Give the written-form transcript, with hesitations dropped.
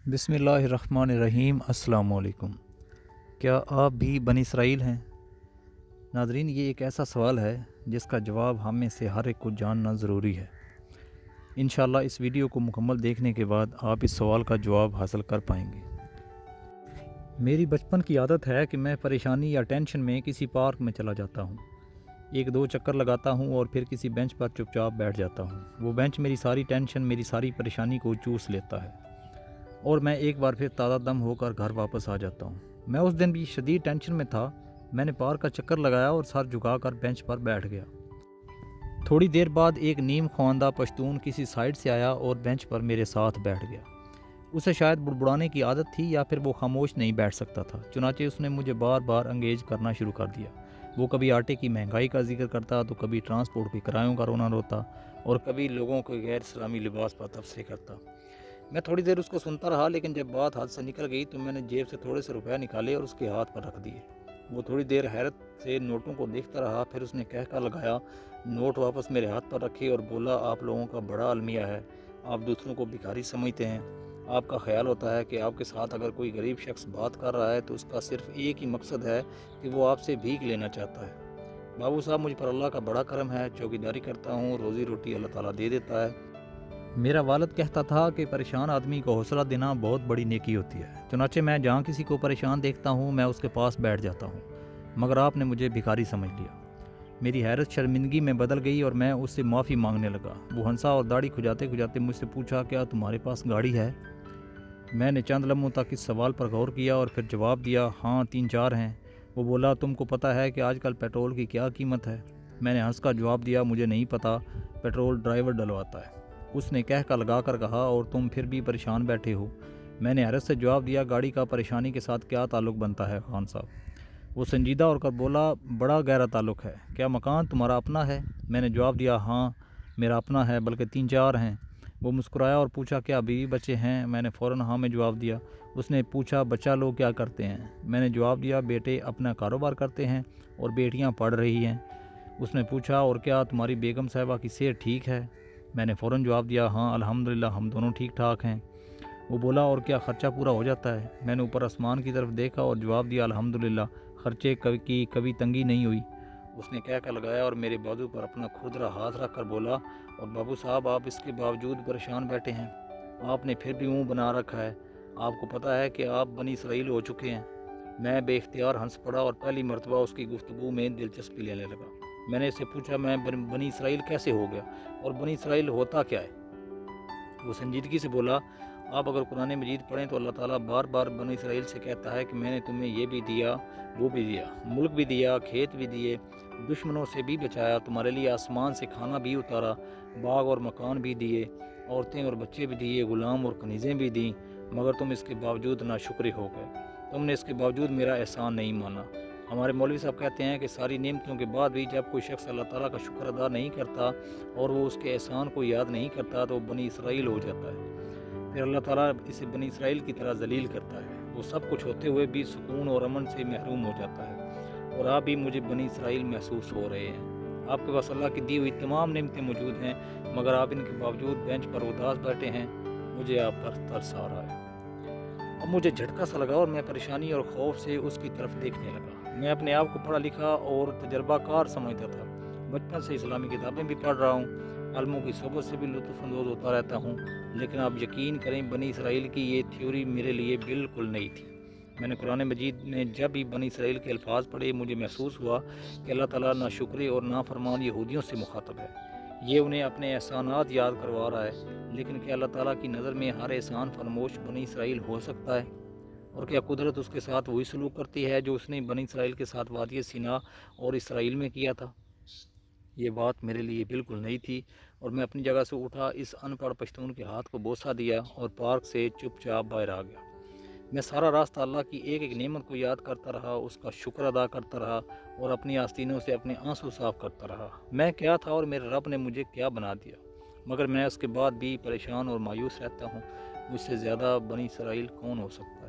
بسم اللہ الرحمن الرحیم۔ السلام علیکم۔ کیا آپ بھی بنی اسرائیل ہیں؟ ناظرین، یہ ایک ایسا سوال ہے جس کا جواب ہم میں سے ہر ایک کو جاننا ضروری ہے۔ انشاءاللہ اس ویڈیو کو مکمل دیکھنے کے بعد آپ اس سوال کا جواب حاصل کر پائیں گے۔ میری بچپن کی عادت ہے کہ میں پریشانی یا ٹینشن میں کسی پارک میں چلا جاتا ہوں، ایک دو چکر لگاتا ہوں اور پھر کسی بینچ پر چپ چاپ بیٹھ جاتا ہوں۔ وہ بینچ میری ساری ٹینشن، میری ساری پریشانی کو چوس لیتا ہے اور میں ایک بار پھر تازہ دم ہو کر گھر واپس آ جاتا ہوں۔ میں اس دن بھی شدید ٹینشن میں تھا۔ میں نے پارک کا چکر لگایا اور سر جھکا کر بینچ پر بیٹھ گیا۔ تھوڑی دیر بعد ایک نیم خواندہ پشتون کسی سائڈ سے آیا اور بینچ پر میرے ساتھ بیٹھ گیا۔ اسے شاید بڑبڑانے کی عادت تھی یا پھر وہ خاموش نہیں بیٹھ سکتا تھا، چنانچہ اس نے مجھے بار بار انگیج کرنا شروع کر دیا۔ وہ کبھی آٹے کی مہنگائی کا ذکر کرتا تو کبھی ٹرانسپورٹ کے کرایوں کا رونا روتا اور کبھی لوگوں کے غیر اسلامی لباس پر تبصرے کرتا۔ میں تھوڑی دیر اس کو سنتا رہا، لیکن جب بات ہاتھ سے نکل گئی تو میں نے جیب سے تھوڑے سے روپے نکالے اور اس کے ہاتھ پر رکھ دیے۔ وہ تھوڑی دیر حیرت سے نوٹوں کو دیکھتا رہا، پھر اس نے کہہ لگایا، نوٹ واپس میرے ہاتھ پر رکھے اور بولا، آپ لوگوں کا بڑا المیہ ہے، آپ دوسروں کو بھکاری سمجھتے ہیں۔ آپ کا خیال ہوتا ہے کہ آپ کے ساتھ اگر کوئی غریب شخص بات کر رہا ہے تو اس کا صرف ایک ہی مقصد ہے کہ وہ آپ سے بھیک لینا چاہتا ہے۔ بابو صاحب، مجھ پر اللہ کا بڑا کرم ہے، چوکیداری کرتا ہوں، روزی روٹی اللہ تعالیٰ دے دیتا ہے۔ میرا والد کہتا تھا کہ پریشان آدمی کو حوصلہ دینا بہت بڑی نیکی ہوتی ہے، چنانچہ میں جہاں کسی کو پریشان دیکھتا ہوں میں اس کے پاس بیٹھ جاتا ہوں، مگر آپ نے مجھے بھکاری سمجھ لیا۔ میری حیرت شرمندگی میں بدل گئی اور میں اس سے معافی مانگنے لگا۔ وہ ہنسا اور داڑھی کھجاتے کھجاتے مجھ سے پوچھا، کیا تمہارے پاس گاڑی ہے؟ میں نے چند لمحوں تک اس سوال پر غور کیا اور پھر جواب دیا، ہاں 3-4 ہیں۔ وہ بولا، تم کو پتہ ہے کہ آج کل پیٹرول کی کیا قیمت ہے؟ میں نے ہنس کر جواب دیا، مجھے نہیں پتہ، پیٹرول ڈرائیور ڈلواتا ہے۔ اس نے لگا کر کہا، اور تم پھر بھی پریشان بیٹھے ہو؟ میں نے حیرت سے جواب دیا، گاڑی کا پریشانی کے ساتھ کیا تعلق بنتا ہے خان صاحب؟ وہ سنجیدہ ہو کر بولا، بڑا گہرا تعلق ہے۔ کیا مکان تمہارا اپنا ہے؟ میں نے جواب دیا، ہاں میرا اپنا ہے، بلکہ 3-4 ہیں۔ وہ مسکرایا اور پوچھا، کیا بیوی بچے ہیں؟ میں نے فوراً ہاں میں جواب دیا۔ اس نے پوچھا، بچہ لوگ کیا کرتے ہیں؟ میں نے جواب دیا، بیٹے اپنا کاروبار کرتے ہیں اور بیٹیاں پڑھ رہی ہیں۔ اس نے پوچھا، اور کیا تمہاری بیگم صاحبہ کی صحت ٹھیک ہے؟ میں نے فوراً جواب دیا، ہاں الحمدللہ ہم دونوں ٹھیک ٹھاک ہیں۔ وہ بولا، اور کیا خرچہ پورا ہو جاتا ہے؟ میں نے اوپر آسمان کی طرف دیکھا اور جواب دیا، الحمدللہ خرچے کی کبھی تنگی نہیں ہوئی۔ اس نے لگایا اور میرے بازو پر اپنا کھردرا ہاتھ رکھ کر بولا، اور بابو صاحب، آپ اس کے باوجود پریشان بیٹھے ہیں، آپ نے پھر بھی منہ بنا رکھا ہے، آپ کو پتہ ہے کہ آپ بنی اسرائیل ہو چکے ہیں۔ میں بے اختیار ہنس پڑا اور پہلی مرتبہ اس کی گفتگو میں دلچسپی لینے لگا۔ میں نے اس سے پوچھا، میں بنی اسرائیل کیسے ہو گیا اور بنی اسرائیل ہوتا کیا ہے؟ وہ سنجیدگی سے بولا، آپ اگر قرآن مجید پڑھیں تو اللہ تعالیٰ بار بار بنی اسرائیل سے کہتا ہے کہ میں نے تمہیں یہ بھی دیا، وہ بھی دیا، ملک بھی دیا، کھیت بھی دیے، دشمنوں سے بھی بچایا، تمہارے لیے آسمان سے کھانا بھی اتارا، باغ اور مکان بھی دیے، عورتیں اور بچے بھی دیے، غلام اور کنیزیں بھی دیں، مگر تم اس کے باوجود ناشکرے ہو گئے، تم نے اس کے باوجود میرا احسان نہیں مانا۔ ہمارے مولوی صاحب کہتے ہیں کہ ساری نعمتوں کے بعد بھی جب کوئی شخص اللہ تعالیٰ کا شکر ادا نہیں کرتا اور وہ اس کے احسان کو یاد نہیں کرتا تو وہ بنی اسرائیل ہو جاتا ہے، پھر اللہ تعالیٰ اسے بنی اسرائیل کی طرح ذلیل کرتا ہے، وہ سب کچھ ہوتے ہوئے بھی سکون اور امن سے محروم ہو جاتا ہے، اور آپ بھی مجھے بنی اسرائیل محسوس ہو رہے ہیں۔ آپ کے پاس اللہ کی دی ہوئی تمام نعمتیں موجود ہیں، مگر آپ ان کے باوجود بینچ پر اداس بیٹھے ہیں، مجھے آپ پر ترس آ رہا ہے۔ اب مجھے جھٹکا سا لگا اور میں پریشانی اور خوف سے اس کی طرف دیکھنے لگا۔ میں اپنے آپ کو پڑھا لکھا اور تجربہ کار سمجھتا تھا، بچپن سے اسلامی کتابیں بھی پڑھ رہا ہوں، عالموں کی صحبت سے بھی لطف اندوز ہوتا رہتا ہوں، لیکن آپ یقین کریں بنی اسرائیل کی یہ تھیوری میرے لیے بالکل نئی تھی۔ میں نے قرآن مجید میں جب بھی بنی اسرائیل کے الفاظ پڑھے مجھے محسوس ہوا کہ اللہ تعالیٰ ناشکرے اور نافرمان یہودیوں سے مخاطب ہے، یہ انہیں اپنے احسانات یاد کروا رہا ہے، لیکن کیا اللہ تعالیٰ کی نظر میں ہر احسان فرموش بنی اسرائیل ہو سکتا ہے؟ اور کیا قدرت اس کے ساتھ وہی سلوک کرتی ہے جو اس نے بنی اسرائیل کے ساتھ وادی سینا اور اسرائیل میں کیا تھا؟ یہ بات میرے لیے بالکل نئی تھی اور میں اپنی جگہ سے اٹھا، اس ان پڑھ پشتون کے ہاتھ کو بوسہ دیا اور پارک سے چپ چاپ باہر آ گیا۔ میں سارا راستہ اللہ کی ایک ایک نعمت کو یاد کرتا رہا، اس کا شکر ادا کرتا رہا اور اپنی آستینوں سے اپنے آنسو صاف کرتا رہا۔ میں کیا تھا اور میرے رب نے مجھے کیا بنا دیا؟ مگر میں اس کے بعد بھی پریشان اور مایوس رہتا ہوں، مجھ سے زیادہ بنی اسرائیل کون ہو سکتا ہے؟